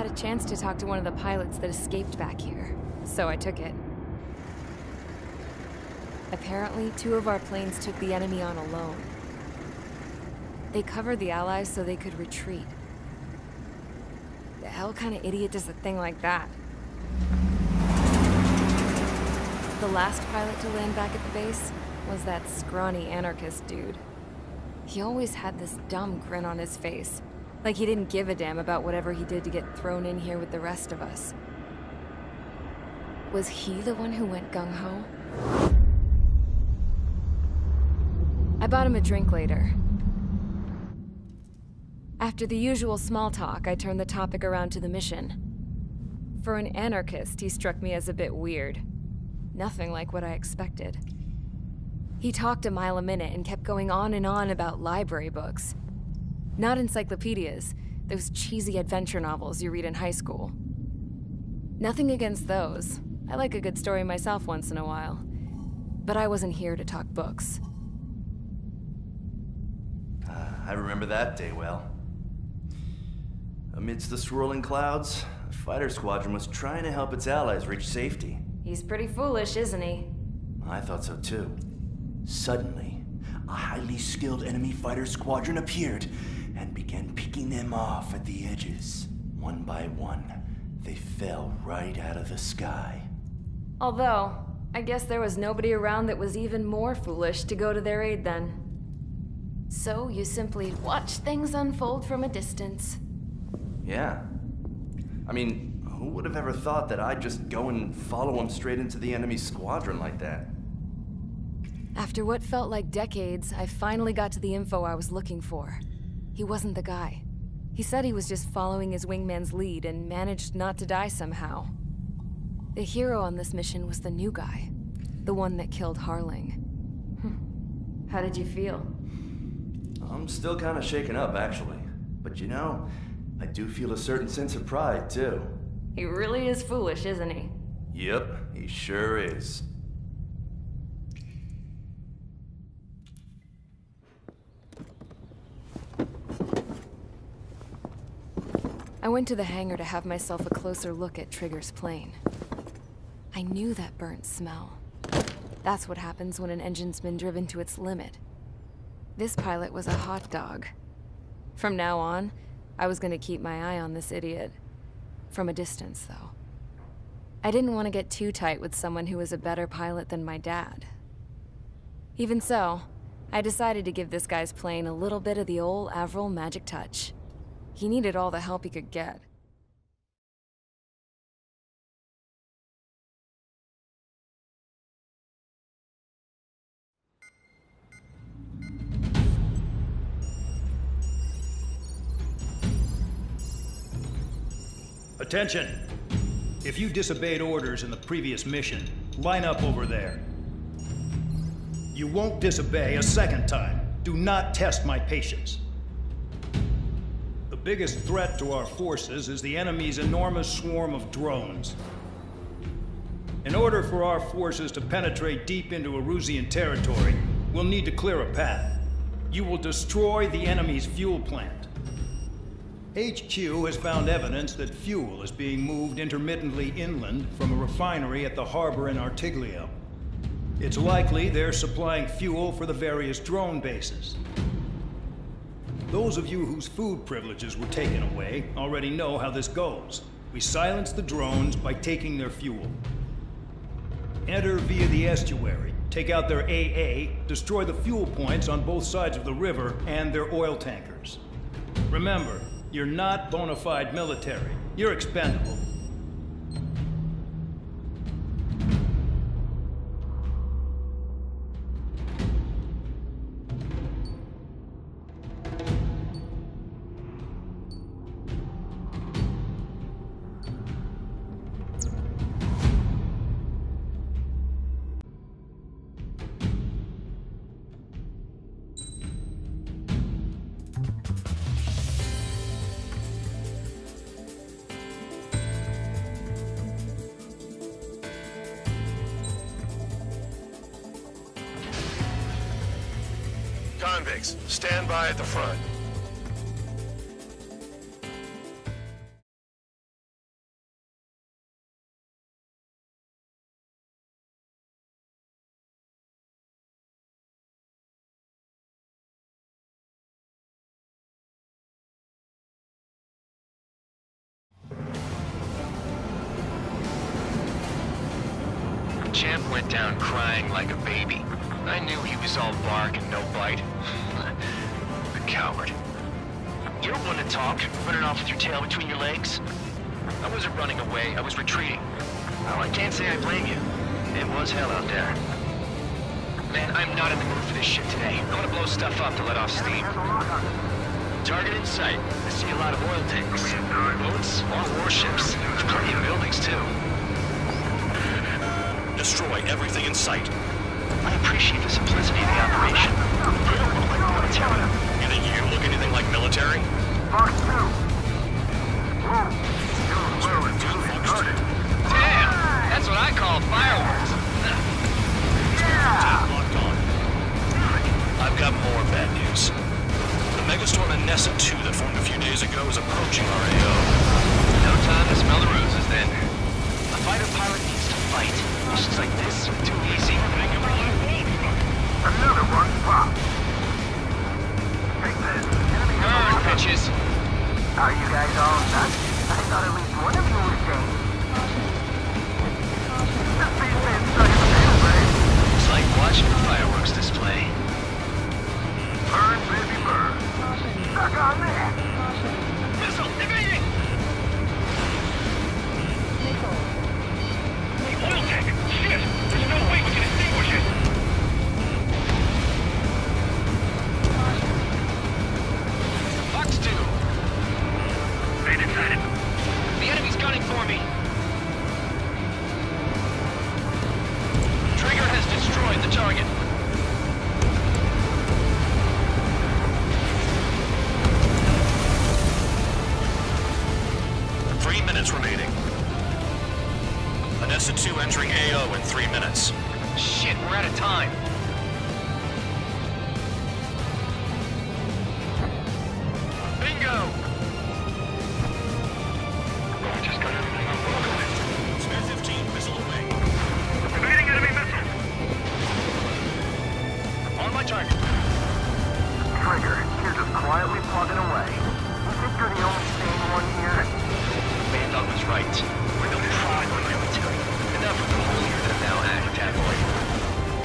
had a chance to talk to one of the pilots that escaped back here, so I took it. Apparently, 2 of our planes took the enemy on alone. They covered the Allies so they could retreat. The hell kind of idiot does a thing like that? The last pilot to land back at the base was that scrawny anarchist dude. He always had this dumb grin on his face, like he didn't give a damn about whatever he did to get thrown in here with the rest of us. Was he the one who went gung-ho? I bought him a drink later. After the usual small talk, I turned the topic around to the mission. For an anarchist, he struck me as a bit weird. Nothing like what I expected. He talked a mile a minute and kept going on and on about library books. Not encyclopedias, those cheesy adventure novels you read in high school. Nothing against those. I like a good story myself once in a while. But I wasn't here to talk books. I remember that day well. Amidst the swirling clouds, a fighter squadron was trying to help its allies reach safety. He's pretty foolish, isn't he? I thought so too. Suddenly, a highly skilled enemy fighter squadron appeared and began picking them off at the edges. One by one, they fell right out of the sky. Although, I guess there was nobody around that was even more foolish to go to their aid then. So you simply watch things unfold from a distance. Yeah. I mean, who would have ever thought that I'd just go and follow him straight into the enemy squadron like that? After what felt like decades, I finally got to the info I was looking for. He wasn't the guy. He said he was just following his wingman's lead and managed not to die somehow. The hero on this mission was the new guy. The one that killed Harling. How did you feel? I'm still kind of shaken up, actually. But you know, I do feel a certain sense of pride, too. He really is foolish, isn't he? Yep, he sure is. I went to the hangar to have myself a closer look at Trigger's plane. I knew that burnt smell. That's what happens when an engine's been driven to its limit. This pilot was a hot dog. From now on, I was gonna keep my eye on this idiot. From a distance, though. I didn't want to get too tight with someone who was a better pilot than my dad. Even so, I decided to give this guy's plane a little bit of the old Avril magic touch. He needed all the help he could get. Attention! If you disobeyed orders in the previous mission, line up over there. You won't disobey a second time. Do not test my patience. The biggest threat to our forces is the enemy's enormous swarm of drones. In order for our forces to penetrate deep into Erusian territory, we'll need to clear a path. You will destroy the enemy's fuel plant. HQ has found evidence that fuel is being moved intermittently inland from a refinery at the harbor in Artiglio. It's likely they're supplying fuel for the various drone bases. Those of you whose food privileges were taken away already know how this goes. We silence the drones by taking their fuel. Enter via the estuary, take out their AA, destroy the fuel points on both sides of the river and their oil tankers. Remember, you're not bona fide military. You're expendable. Convicts, stand by at the front. champ went down crying like a baby. I knew he was all bark and no bite. The coward. You don't want to talk, running off with your tail between your legs. I wasn't running away, I was retreating. Well, I can't say I blame you. It was hell out there. Man, I'm not in the mood for this shit today. I want to blow stuff up to let off steam. Target in sight. I see a lot of oil tanks. Boats, or warships. Plenty of buildings, too. Destroy everything in sight. I appreciate the simplicity of the operation. They don't look like military. You think you look anything like military? Mark 2. Damn! That's what I call fireworks. Locked on. I've got more bad news. The megastorm in Nessa 2 that formed a few days ago is approaching our AO. No time to smell the roses, then. A fighter pilot needs to fight. Missions like this are too easy. Another one popped. Take this. Burn, bitches. Are you guys all nuts? I thought at least one of you was sane. The spaceman's stuck in the middle, right? It's like watching a fireworks display. Burn, baby, burn. Stuck on that. Missile evading! The oil tank! Shit! There's no way we can extinguish it! Fox 2! Made it, got it. The enemy's gunning for me! Trigger has destroyed the target. 3 minutes remaining. Anessa 2 entering AO in 3 minutes. Shit, we're out of time. Bingo! Just got everything on board. Spare 15, missile away. Evading enemy missile. On my target. Trigger, you're just quietly plugging away. You think you're the only sane one here? Bandog was right. We're no pride or military. Enough of the holier than thou act, tabloid.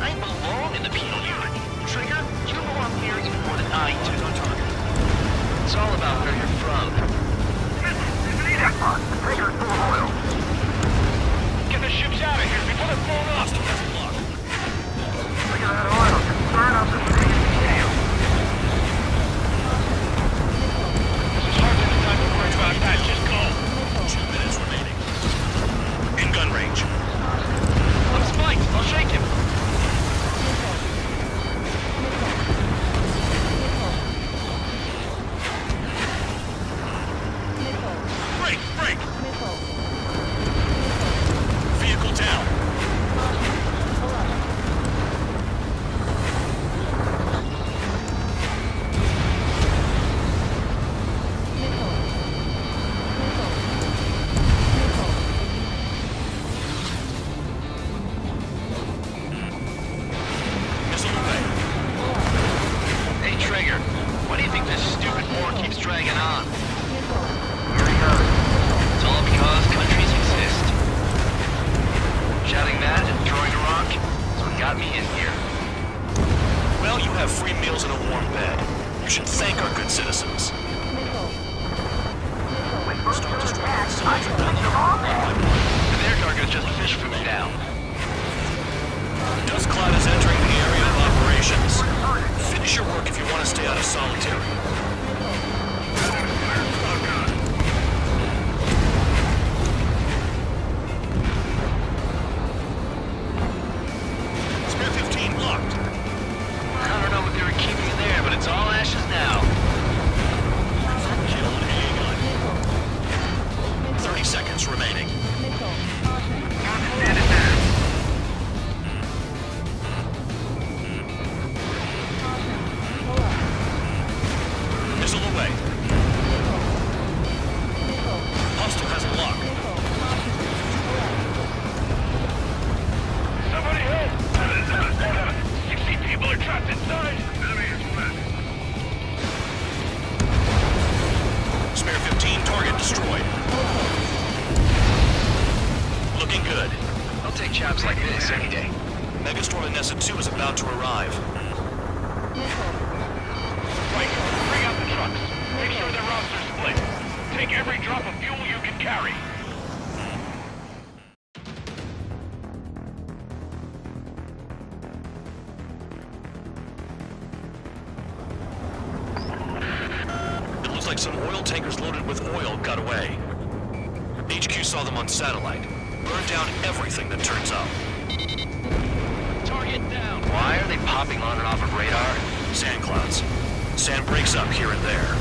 I belong in the penal unit. Trigger, you belong here even more than I do. It's all about where you're from. Jackpot, the trigger's full of oil. Get the ships out of here before they're blown up. Look at that oil, just burn up the city and jail. This is hardly the time to worry about that. Just go. 2 minutes remaining. In gun range. I'm spiked. I'll shake him. Break! Break! Vehicle down. Missile away. Hey, Trigger. Why do you think this stupid war keeps dragging on? Here he goes. It's all because countries exist. Shouting that and throwing a rock is what got me in here. Well, you have free meals and a warm bed. You should thank our good citizens. Start destroying facilities around the world. And their target just fished for me now. Dust cloud is entering the area of operations. Finish your work if you want to stay out of solitary. I'll take jobs like this any day. Megastorm and Nessa 2 is about to arrive. Right, bring out the trucks. Make sure their routes are split. Take every drop of fuel you can carry. It looks like some oil tankers loaded with oil got away. HQ saw them on satellite. Burned down everything that turns up. Target down. Why are they popping on and off of radar? Sand clouds. Sand breaks up here and there.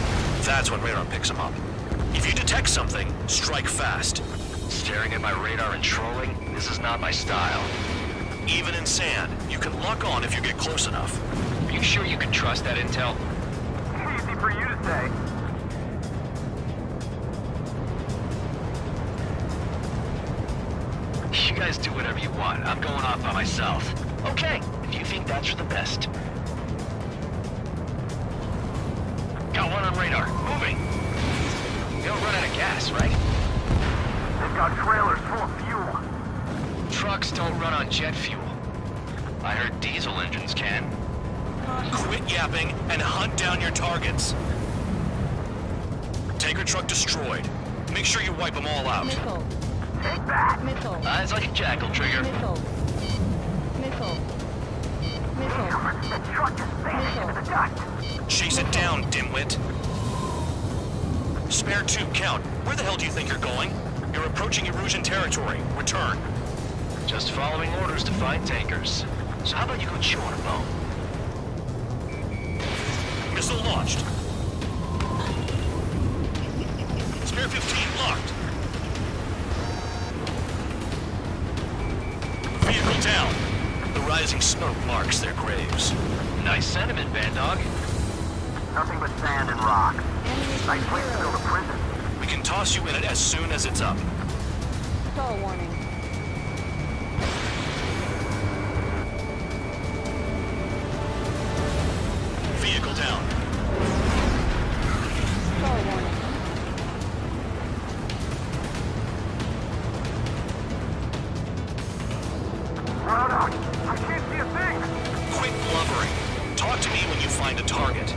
That's when radar picks them up. If you detect something, strike fast. Staring at my radar and trolling? This is not my style. Even in sand, you can lock on if you get close enough. Are you sure you can trust that intel? Easy for you to say. You guys do whatever you want. I'm going off by myself. Okay, if you think that's for the best. Got one on radar. Moving. They'll run out of gas, right? They've got trailers full of fuel. Trucks don't run on jet fuel. I heard diesel engines can. Quit yapping and hunt down your targets. Tanker truck destroyed. Make sure you wipe them all out. Missile. Take that. Missile. Eyes like a jackal, Trigger. Missile. Missile. Missile. The truck just vanished into the dust. Chase it down, dimwit. Spare 2, count. Where the hell do you think you're going? You're approaching Erusian territory. Return. Just following orders to find tankers. So how about you go chew on a bone? Missile launched. Spare 15 locked. Vehicle down. The rising smoke marks their graves. Nice sentiment, Bad Dog. Nothing but sand and rock. Nice place to build a prison. We can toss you in it as soon as it's up. Stall warning. Vehicle down. Stall warning. Run out. I can't see a thing. Quit blubbering. Talk to me when you find a target.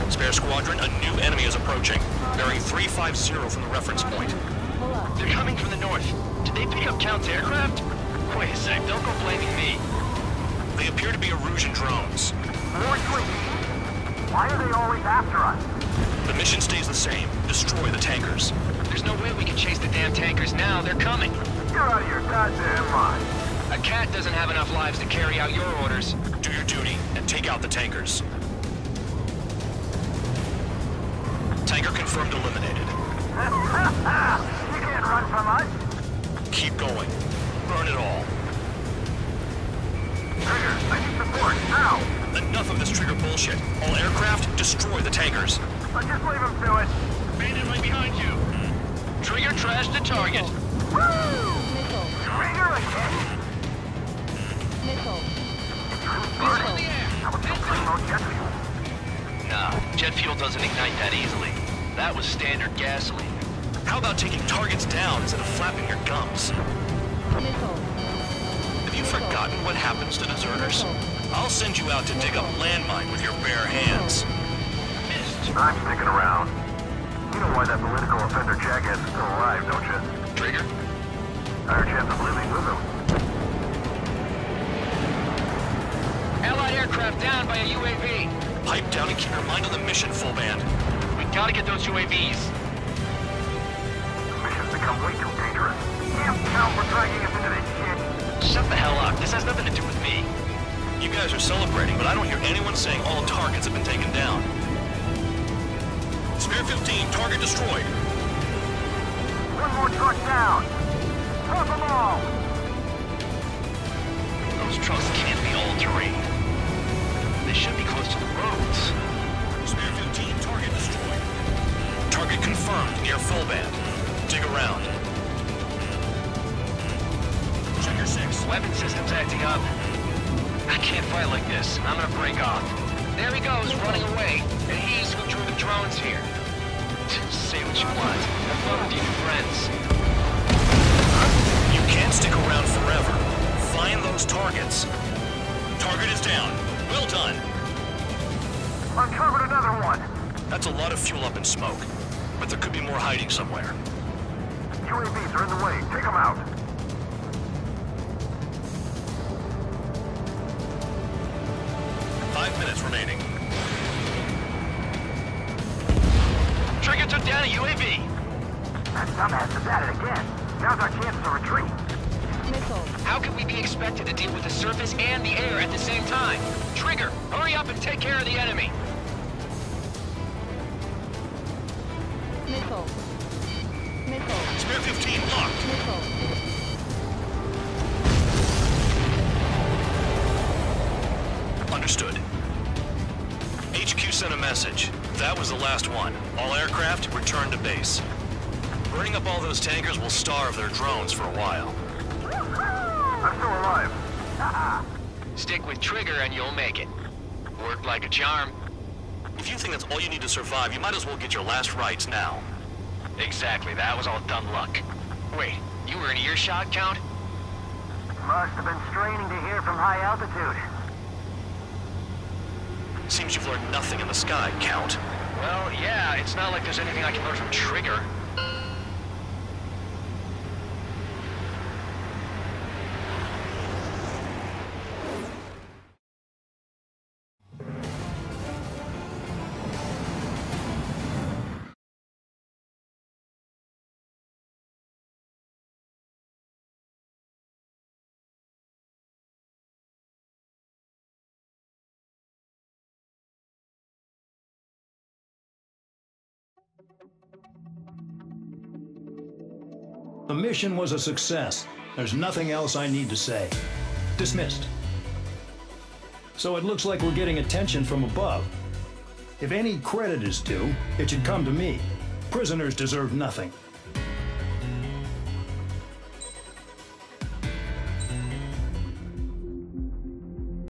Spare squadron, a new enemy is approaching. Bearing 350 from the reference point. Pull up. They're coming from the north. Did they pick up Count's aircraft? Wait a sec, don't go blaming me. They appear to be Erusian drones. More UAVs? Why are they always after us? The mission stays the same. Destroy the tankers. There's no way we can chase the damn tankers now. They're coming. You're out of your goddamn mind. A cat doesn't have enough lives to carry out your orders. Do your duty and take out the tankers. Tanker confirmed eliminated. You can't run from us. Keep going. Burn it all. Trigger, I need support, now. Enough of this trigger bullshit. All aircraft, destroy the tankers. Just leave him to it. Bandit right behind you. Trigger trashed the target. Woo! Missile. Trigger again? Missile. Burning. How about some primo jet fuel? Nah, jet fuel doesn't ignite that easily. That was standard gasoline. How about taking targets down instead of flapping your gums? Missile. Have you forgotten what happens to deserters? I'll send you out to dig up landmine with your bare hands. Missed. I'm sticking around. You know why that political offender jackass is still alive, don't you? Trigger? Higher chance of living with him. Allied aircraft down by a UAV. Pipe down and keep your mind on the mission, full band. We gotta get those UAVs. The mission's become way too dangerous. Damn count for dragging us into this shit. Shut the hell up. This has nothing to do with me. You guys are celebrating, but I don't hear anyone saying all targets have been taken down. Spare 15, target destroyed. One more truck down. Drop them all. Those trucks can't be all-terrain. They should be close to the roads. Spare 15, target destroyed. Target confirmed near full band. Dig around. Checker 6. Weapon system's acting up. I can't fight like this. I'm gonna break off. There he goes, running away. And he's who drew the drones here. Say what you want. Have fun with your new friends. You those targets. Target is down. Well done. Uncovered another one. That's a lot of fuel up in smoke, but there could be more hiding somewhere. UAVs are in the way. Take them out. Five minutes remaining. Trigger took down a UAV. That dumbass is at it again. Now's our chance to retreat. Missile. How can we be expected to deal with the surface and the air at the same time? Trigger, hurry up and take care of the enemy. Missile. Missile. Spare 15 locked. Missile. Understood. HQ sent a message. That was the last one. All aircraft, return to base. Burning up all those tankers will starve their drones for a while. I'm still alive. Stick with Trigger and you'll make it. Worked like a charm. If you think that's all you need to survive, you might as well get your last rites now. Exactly, that was all dumb luck. Wait, you were in earshot, Count? Must have been straining to hear from high altitude. Seems you've learned nothing in the sky, Count. Well, yeah, it's not like there's anything I can learn from Trigger. The mission was a success. There's nothing else I need to say. Dismissed. So it looks like we're getting attention from above. If any credit is due, it should come to me. Prisoners deserve nothing.